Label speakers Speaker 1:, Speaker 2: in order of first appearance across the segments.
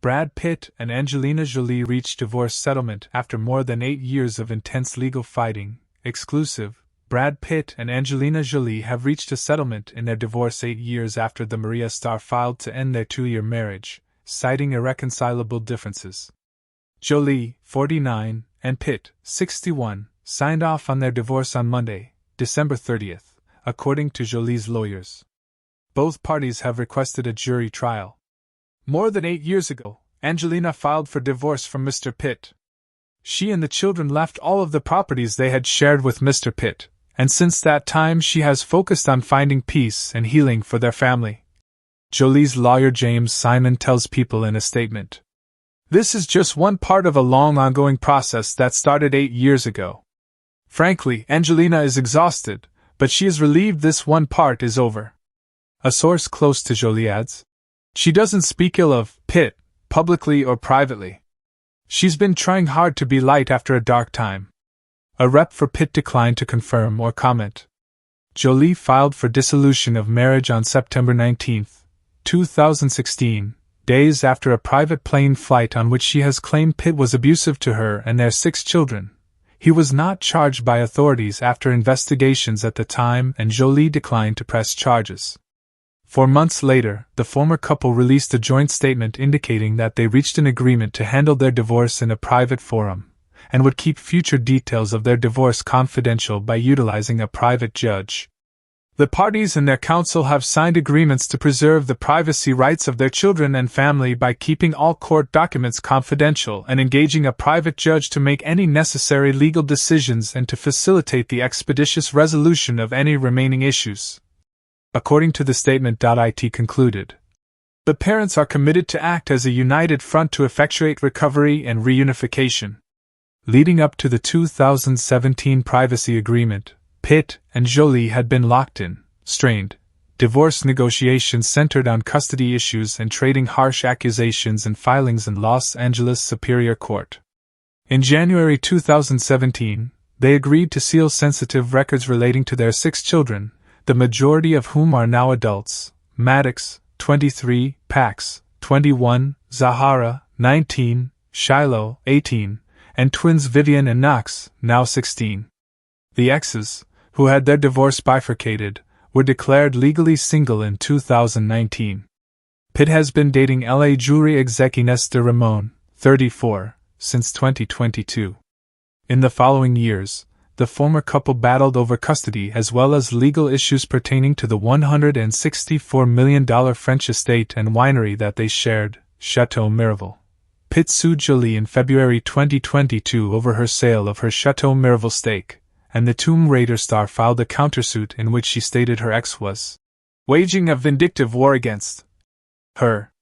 Speaker 1: Brad Pitt and Angelina Jolie reached divorce settlement after more than 8 years of intense legal fighting. Exclusive: Brad Pitt and Angelina Jolie have reached a settlement in their divorce 8 years after the Maria star filed to end their 2-year marriage, citing irreconcilable differences. Jolie, 49, and Pitt, 61, signed off on their divorce on Monday, December 30th, according to Jolie's lawyers. Both parties have requested a jury trial. More than 8 years ago, Angelina filed for divorce from Mr. Pitt. She and the children left all of the properties they had shared with Mr. Pitt, and since that time she has focused on finding peace and healing for their family. Jolie's lawyer James Simon tells People in a statement, "This is just one part of a long ongoing process that started 8 years ago. Frankly, Angelina is exhausted, but she is relieved this one part is over." A source close to Jolie adds, "She doesn't speak ill of Pitt, publicly or privately. She's been trying hard to be light after a dark time." A rep for Pitt declined to confirm or comment. Jolie filed for dissolution of marriage on September 19, 2016, days after a private plane flight on which she has claimed Pitt was abusive to her and their 6 children. He was not charged by authorities after investigations at the time, and Jolie declined to press charges. 4 months later, the former couple released a joint statement indicating that they reached an agreement to handle their divorce in a private forum, and would keep future details of their divorce confidential by utilizing a private judge. The parties and their counsel have signed agreements to preserve the privacy rights of their children and family by keeping all court documents confidential and engaging a private judge to make any necessary legal decisions and to facilitate the expeditious resolution of any remaining issues. According to the statement, it concluded, "The parents are committed to act as a united front to effectuate recovery and reunification." Leading up to the 2017 privacy agreement, Pitt and Jolie had been locked in, strained, divorce negotiations centered on custody issues and trading harsh accusations and filings in Los Angeles Superior Court. In January 2017, they agreed to seal sensitive records relating to their 6 children, the majority of whom are now adults: Maddox, 23, Pax, 21, Zahara, 19, Shiloh, 18, and twins Vivian and Knox, now 16. The exes, who had their divorce bifurcated, were declared legally single in 2019. Pitt has been dating LA jewelry exec Ines de Ramon, 34, since 2022. In the following years, the former couple battled over custody as well as legal issues pertaining to the $164 million French estate and winery that they shared, Chateau Miraval. Pitt sued Jolie in February 2022 over her sale of her Chateau Miraval stake, and the Tomb Raider star filed a countersuit in which she stated her ex was waging a vindictive war against her.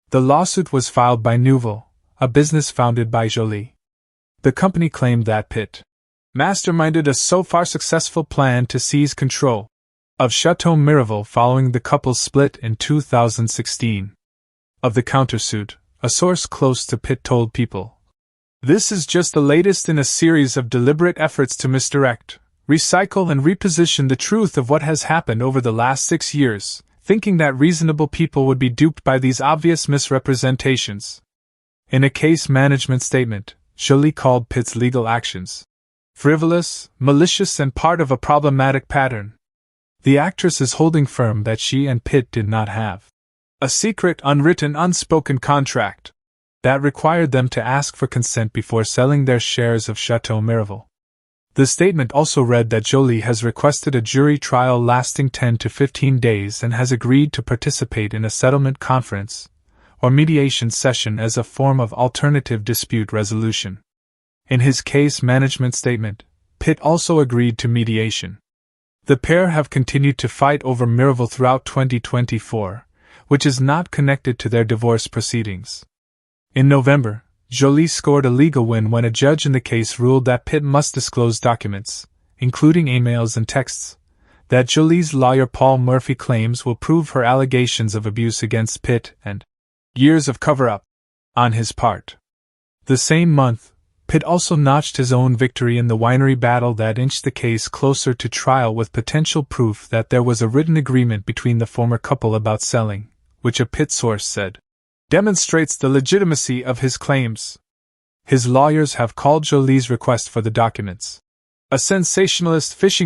Speaker 1: The lawsuit was filed by Nouveau, a business founded by Jolie. The company claimed that Pitt masterminded a so far successful plan to seize control of Chateau Miraval following the couple's split in 2016. Of the countersuit, a source close to Pitt told People, "This is just the latest in a series of deliberate efforts to misdirect, recycle and reposition the truth of what has happened over the last 6 years, thinking that reasonable people would be duped by these obvious misrepresentations." In a case management statement, Jolie called Pitt's legal actions frivolous, malicious, and part of a problematic pattern. The actress is holding firm that she and Pitt did not have a secret, unwritten, unspoken contract that required them to ask for consent before selling their shares of Chateau Miraval. The statement also read that Jolie has requested a jury trial lasting 10 to 15 days and has agreed to participate in a settlement conference or mediation session as a form of alternative dispute resolution. In his case management statement, Pitt also agreed to mediation. The pair have continued to fight over Miraval throughout 2024, which is not connected to their divorce proceedings. In November, Jolie scored a legal win when a judge in the case ruled that Pitt must disclose documents, including emails and texts, that Jolie's lawyer Paul Murphy claims will prove her allegations of abuse against Pitt and years of cover-up on his part. The same month, Pitt also notched his own victory in the winery battle that inched the case closer to trial with potential proof that there was a written agreement between the former couple about selling, which a Pitt source said demonstrates the legitimacy of his claims. His lawyers have called Jolie's request for the documents a sensationalist fishing